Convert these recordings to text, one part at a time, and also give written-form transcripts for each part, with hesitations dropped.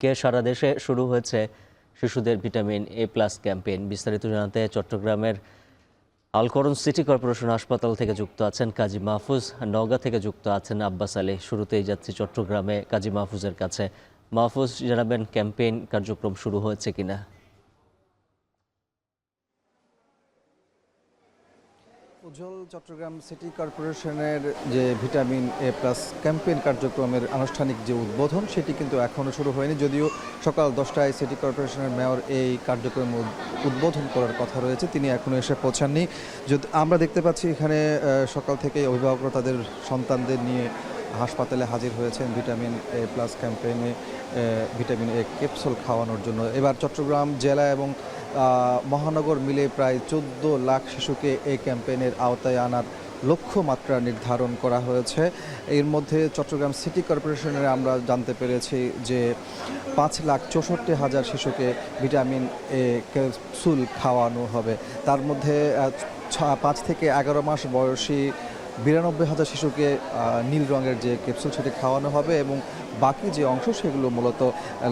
সারা দেশে শুরু হয়েছে শিশুদের ভিটামিন এ প্লাস ক্যাম্পেইন। বিস্তারিত জানাতে চট্টগ্রামের আলকরন সিটি কর্পোরেশন হাসপাতাল থেকে যুক্ত আছেন কাজী মাহফুজ, নওগাঁ থেকে যুক্ত আছেন আব্বাস আলী। শুরুতেই যাচ্ছি চট্টগ্রামে কাজী মাহফুজের কাছে। মাহফুজ, জানাবেন ক্যাম্পেইন কার্যক্রম শুরু হয়েছে কিনা? উজ্জ্বল, চট্টগ্রাম সিটি কর্পোরেশনের যে ভিটামিন এ প্লাস ক্যাম্পেইন কার্যক্রমের আনুষ্ঠানিক যে উদ্বোধন সেটি কিন্তু এখনও শুরু হয়নি, যদিও সকাল 10টায় সিটি কর্পোরেশনের মেয়র এই কার্যক্রম উদ্বোধন করার কথা রয়েছে, তিনি এখনও এসে পৌঁছাননি। যদি আমরা দেখতে পাচ্ছি এখানে সকাল থেকেই অভিভাবকরা তাদের সন্তানদের নিয়ে হাসপাতালে হাজির হয়েছেন ভিটামিন এ প্লাস ক্যাম্পেইনে ভিটামিন এ ক্যাপসুল খাওয়ানোর জন্য। এবার চট্টগ্রাম জেলা এবং মহানগর মিলে প্রায় 14 লাখ শিশুকে এই ক্যাম্পেইনের আওতায় আনার লক্ষ্যমাত্রা নির্ধারণ করা হয়েছে। এর মধ্যে চট্টগ্রাম সিটি কর্পোরেশনের আমরা জানতে পেরেছি যে 5,64,000 শিশুকে ভিটামিন এ ক্যাপসুল খাওয়ানো হবে। তার মধ্যে 5 থেকে 11 মাস বয়সী 92,000 শিশুকে নীল রঙের যে ক্যাপসুল সেটি খাওয়ানো হবে এবং বাকি যে অংশ সেগুলো মূলত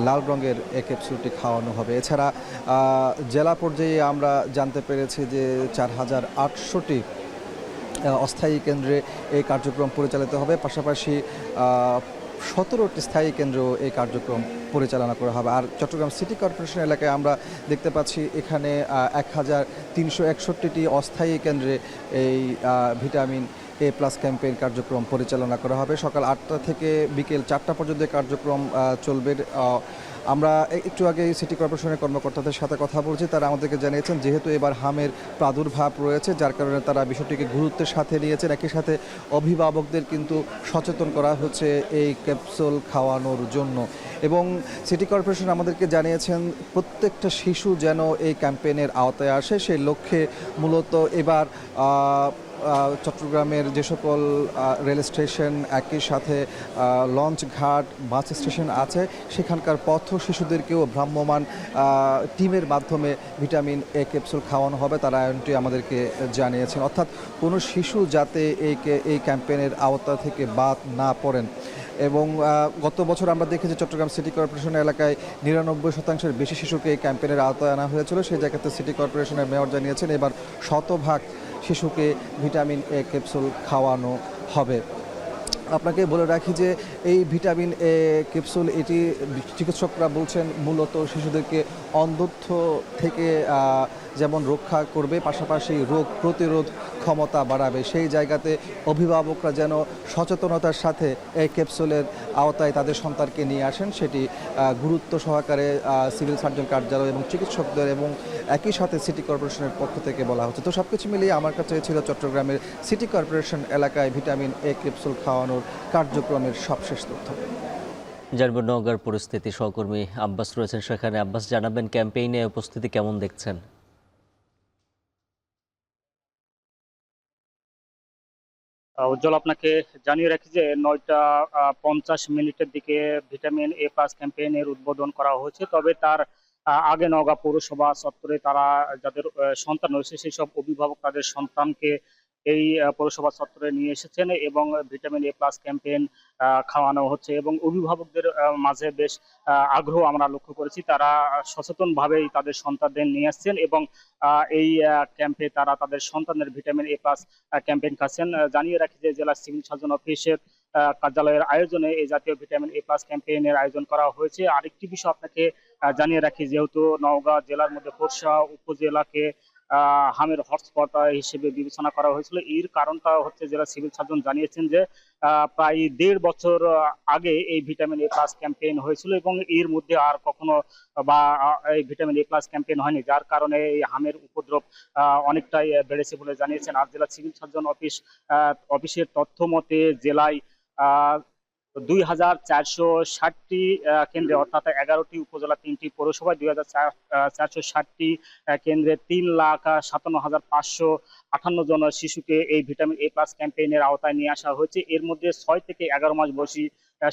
লাল রঙের এই ক্যাপসুলটি খাওয়ানো হবে। এছাড়া জেলা পর্যায়ে আমরা জানতে পেরেছি যে 4,800টি অস্থায়ী কেন্দ্রে এই কার্যক্রম পরিচালিত হবে, পাশাপাশি 17টি স্থায়ী কেন্দ্র এই কার্যক্রম পরিচালনা করা হবে। আর চট্টগ্রাম সিটি কর্পোরেশন এলাকায় আমরা দেখতে পাচ্ছি এখানে 1,361টি অস্থায়ী কেন্দ্রে এই ভিটামিন এ প্লাস ক্যাম্পেইন কার্যক্রম পরিচালনা করা হবে। সকাল 8টা থেকে বিকেল 4টা পর্যন্ত কার্যক্রম চলবে। আমরা একটু আগে সিটি কর্পোরেশনের কর্মকর্তাদের সাথে কথা বলছি, তারা আমাদেরকে জানিয়েছেন যেহেতু এবার হামের প্রাদুর্ভাব রয়েছে, যার কারণে তারা বিষয়টিকে গুরুত্বের সাথে নিয়েছেন। একই সাথে অভিভাবকদের কিন্তু সচেতন করা হচ্ছে এই ক্যাপসুল খাওয়ানোর জন্য। এবং সিটি কর্পোরেশন আমাদেরকে জানিয়েছেন প্রত্যেকটা শিশু যেন এই ক্যাম্পেইনের আওতায় আসে, সেই লক্ষ্যে মূলত এবার চট্টগ্রামের যে সকল রেল স্টেশন, একই সাথে লঞ্চ ঘাট, বাস স্টেশন আছে, সেখানকার পথ শিশুদেরকেও ভ্রাম্যমাণ টিমের মাধ্যমে ভিটামিন এ ক্যাপসুল খাওয়ানো হবে, তারা আয়োজনটি আমাদেরকে জানিয়েছেন। অর্থাৎ কোনো শিশু যাতে এই ক্যাম্পেইনের আওতা থেকে বাদ না পড়েন। এবং গত বছর আমরা দেখেছি চট্টগ্রাম সিটি কর্পোরেশন এলাকায় 99% বেশি শিশুকে এই ক্যাম্পেইনের আওতায় আনা হয়েছিল। সেই জায়গাতে সিটি কর্পোরেশনের মেয়র জানিয়েছেন এবার 100% শিশুকে ভিটামিন এ ক্যাপসুল খাওয়ানো হবে। আপনাকে বলে রাখি যে এই ভিটামিন এ ক্যাপসুল এটি চিকিৎসকরা বলছেন মূলত শিশুদেরকে অন্ধত্ব থেকে যেমন রক্ষা করবে, পাশাপাশি রোগ প্রতিরোধ ক্ষমতা বাড়াবে। সেই জায়গাতে অভিভাবকরা যেন সচেতনতার সাথে এই ক্যাপসুলের আওতায় তাদের সন্তানকে নিয়ে আসেন, সেটি গুরুত্ব সহকারে সিভিল সার্জন কার্যালয় এবং চিকিৎসকদের এবং একই সাথে সিটি কর্পোরেশনের পক্ষ থেকে বলা হচ্ছে। তো সব কিছু মিলিয়ে আমার কাছে ছিল চট্টগ্রামের সিটি কর্পোরেশন এলাকায় ভিটামিন এ ক্যাপসুল খাওয়ানোর কার্যক্রমের সবশেষ তথ্য। জানব নওগাঁর পরিস্থিতি, সহকর্মী আব্বাস রয়েছেন সেখানে। আব্বাস, জানাবেন ক্যাম্পেইনে উপস্থিতি কেমন দেখছেন? উজ্জ্বল, আপনাকে জানিয়ে রাখি যে 9টা 50 মিনিটের দিকে ভিটামিন এ প্লাস ক্যাম্পেইনের উদ্বোধন করা হয়েছে। তবে তার আগে নওগাঁ পৌরসভা চত্বরে তারা যাদের সন্তান রয়েছে সেই সব অভিভাবক তাদের সন্তানকে এই পৌরসভা চত্বরে নিয়ে এসেছেন এবং ভিটামিন এ প্লাস ক্যাম্পেইন খাওয়ানো হচ্ছে এবং অভিভাবকদের মাঝে বেশ আগ্রহ আমরা লক্ষ্য করেছি। তারা সচেতন ভাবেই তাদের সন্তানদের নিয়ে আসছেন এবং এই ক্যাম্পে তারা তাদের সন্তানের ভিটামিন এ প্লাস ক্যাম্পেইন খাচ্ছেন। জানিয়ে রাখি যে জেলা সিভিল সার্জন অফিসের কার্যালয়ের আয়োজনে এই জাতীয় ভিটামিন এ প্লাস ক্যাম্পেইনের আয়োজন করা হয়েছে। আরেকটি বিষয় আপনাকে জানিয়ে রাখি, যেহেতু নওগাঁ জেলার মধ্যে পোরশা উপজেলাকে হামের হটস্পট হিসেবে বিবেচনা করা হয়েছিল, এর কারণটা হচ্ছে জেলা সিভিল সার্জন জানিয়েছেন যে প্রায় 1.5 বছর আগে এই ভিটামিন এ প্লাস ক্যাম্পেইন হয়েছিল এবং এর মধ্যে আর কখনো বা এই ভিটামিন এ প্লাস ক্যাম্পেইন হয়নি, যার কারণে এই হামের উপদ্রব অনেকটাই বেড়েছে বলে জানিয়েছেন। আর জেলা সিভিল সার্জন অফিসের তথ্য মতে জেলায় 2,460টি কেন্দ্রে, অর্থাৎ 11টি উপজেলা 3টি পৌরসভায় 2,460টি কেন্দ্রে 3,57,558 জন শিশুকে এই ভিটামিন এ প্লাস ক্যাম্পেইনের আওতায় নিয়ে আসা হয়েছে। এর মধ্যে 6 থেকে 11 মাস বয়সী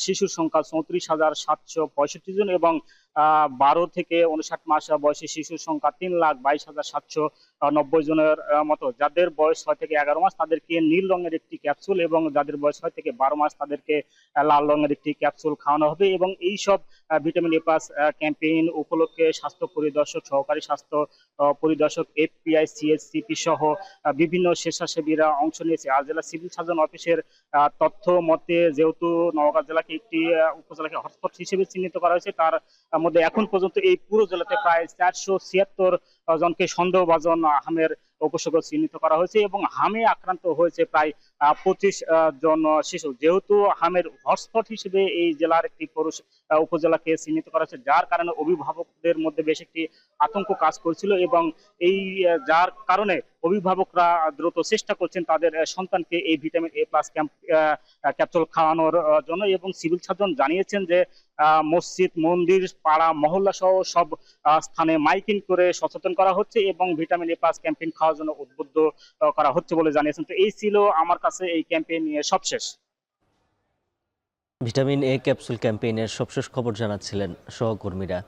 শিশুর সংখ্যা 34,765 জন এবং 12 থেকে 59 মাস বয়সী শিশুর সংখ্যা 3,22,700 90 জনের মতো যাদের বয়স 6 থেকে 11 মাস তাদেরকে নীল রঙের একটি ক্যাপসুল এবং যাদের বয়স 6 থেকে 12 মাস তাদেরকে লাল রঙের একটি ক্যাপসুল খাওয়ানো হবে। এবং এই সব ভিটামিন এ প্লাস ক্যাম্পেইন উপলক্ষে স্বাস্থ্য পরিদর্শক, সহকারী স্বাস্থ্য পরিদর্শক, এফপিআই, সিএসসিপি সহ বিভিন্ন স্বেচ্ছাসেবীরা অংশ নিয়েছে। আর জেলা সিভিল সার্জন অফিসের তথ্য মতে যেহেতু নওগাঁ জেলাকে একটি উপজেলাকে হটস্পট হিসেবে চিহ্নিত করা হয়েছে, তার মধ্যে এখন পর্যন্ত এই পুরো জেলাতে প্রায় 476 জনকে সন্দেহভাজন হামের উপসর্গ চিহ্নিত করা হয়েছে এবং হামে আক্রান্ত হয়েছে প্রায় 25 জন শিশু। যেহেতু হামের হটস্পট হিসেবে এই জেলার একটি উপজেলাকে চিহ্নিত করা হয়েছে, যার কারণে অভিভাবকদের মধ্যে বেশ একটি আতঙ্ক কাজ করছিল এবং এই যার কারণে অভিভাবকরা দ্রুত চেষ্টা করছেন তাদের সন্তানকে এই ভিটামিন এ প্লাস ক্যাপসুল খাওয়ানোর জন্য। এবং সিভিল সার্জন জানিয়েছেন যে মসজিদ, মন্দির, পাড়া, মহল্লা সহ সব স্থানে মাইকিং করে সচেতন করা হচ্ছে এবং ভিটামিন এ প্লাস ক্যাম্পেইন খাওয়ার জন্য উদ্বুদ্ধ করা হচ্ছে বলে জানিয়েছেন। তো এই ছিল আমার কাছে এই ক্যাম্পেইন নিয়ে সবশেষ। ভিটামিন এ ক্যাপসুল ক্যাম্পেইনের সবশেষ খবর জানাচ্ছিলেন সহকর্মীরা।